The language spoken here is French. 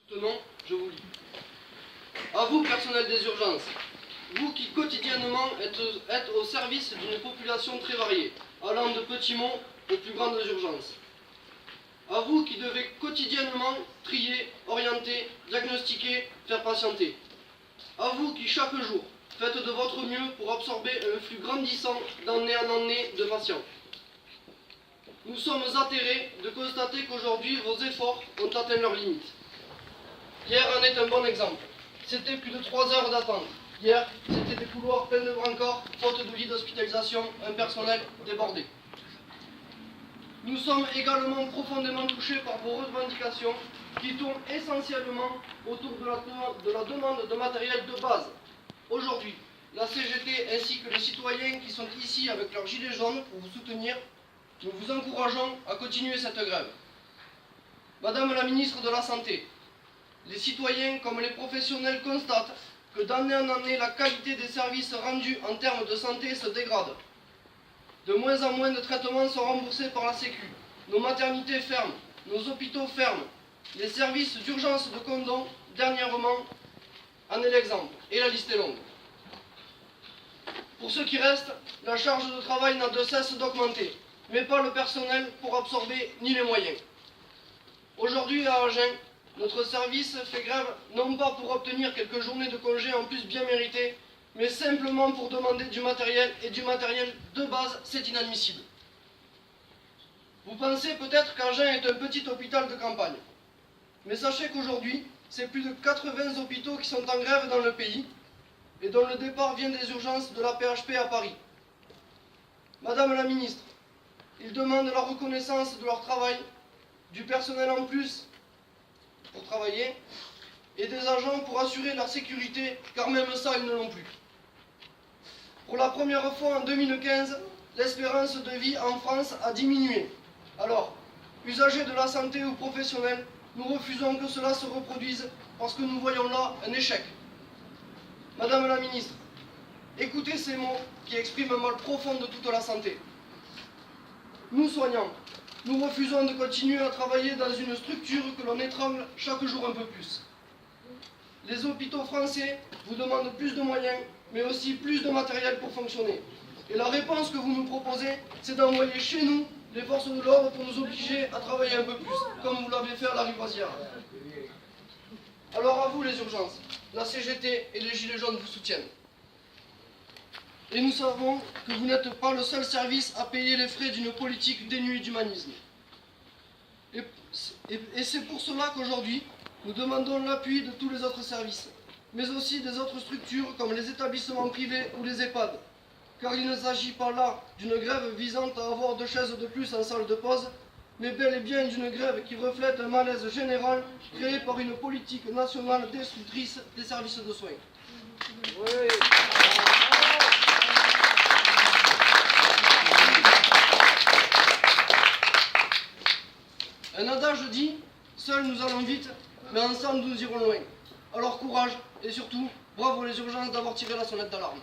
Tenons, je vous lis. À vous, personnel des urgences, vous qui quotidiennement êtes au service d'une population très variée, allant de petits mots aux plus grandes urgences. À vous qui devez quotidiennement trier, orienter, diagnostiquer, faire patienter. À vous qui chaque jour faites de votre mieux pour absorber un flux grandissant d'année en année de patients. Nous sommes atterrés de constater qu'aujourd'hui vos efforts ont atteint leurs limites. Hier en est un bon exemple. C'était plus de 3 heures d'attente. Hier, c'était des couloirs pleins de brancards, faute de lits d'hospitalisation, un personnel débordé. Nous sommes également profondément touchés par vos revendications qui tournent essentiellement autour de la demande de matériel de base. Aujourd'hui, la CGT ainsi que les citoyens qui sont ici avec leurs gilets jaunes pour vous soutenir, nous vous encourageons à continuer cette grève. Madame la ministre de la Santé, les citoyens comme les professionnels constatent que d'année en année, la qualité des services rendus en termes de santé se dégrade. De moins en moins de traitements sont remboursés par la Sécu. Nos maternités ferment, nos hôpitaux ferment. Les services d'urgence de Condom, dernièrement, en est l'exemple. Et la liste est longue. Pour ce qui reste, la charge de travail n'a de cesse d'augmenter, mais pas le personnel pour absorber ni les moyens. Aujourd'hui à Agen, notre service fait grève non pas pour obtenir quelques journées de congé en plus bien méritées, mais simplement pour demander du matériel, et du matériel de base, c'est inadmissible. Vous pensez peut-être qu'Agen est un petit hôpital de campagne, mais sachez qu'aujourd'hui, c'est plus de 80 hôpitaux qui sont en grève dans le pays, et dont le départ vient des urgences de la PHP à Paris. Madame la ministre, ils demandent la reconnaissance de leur travail, du personnel en plus pour travailler, et des agents pour assurer leur sécurité, car même ça, ils ne l'ont plus. Pour la première fois en 2015, l'espérance de vie en France a diminué. Alors, usagers de la santé ou professionnels, nous refusons que cela se reproduise parce que nous voyons là un échec. Madame la ministre, écoutez ces mots qui expriment un mal profond de toute la santé. Nous, soignants, nous refusons de continuer à travailler dans une structure que l'on étrangle chaque jour un peu plus. Les hôpitaux français vous demandent plus de moyens, mais aussi plus de matériel pour fonctionner. Et la réponse que vous nous proposez, c'est d'envoyer chez nous les forces de l'ordre pour nous obliger à travailler un peu plus, comme vous l'avez fait à la Rivoisière. Alors à vous les urgences, la CGT et les Gilets jaunes vous soutiennent. Et nous savons que vous n'êtes pas le seul service à payer les frais d'une politique dénuée d'humanisme. Et c'est pour cela qu'aujourd'hui, nous demandons l'appui de tous les autres services, mais aussi des autres structures comme les établissements privés ou les EHPAD. Car il ne s'agit pas là d'une grève visant à avoir 2 chaises de plus en salle de pause, mais bel et bien d'une grève qui reflète un malaise général créé par une politique nationale destructrice des services de soins. Oui. Un adage dit « Seuls nous allons vite, mais ensemble nous irons loin ». Alors courage et surtout, bravo les urgences d'avoir tiré la sonnette d'alarme.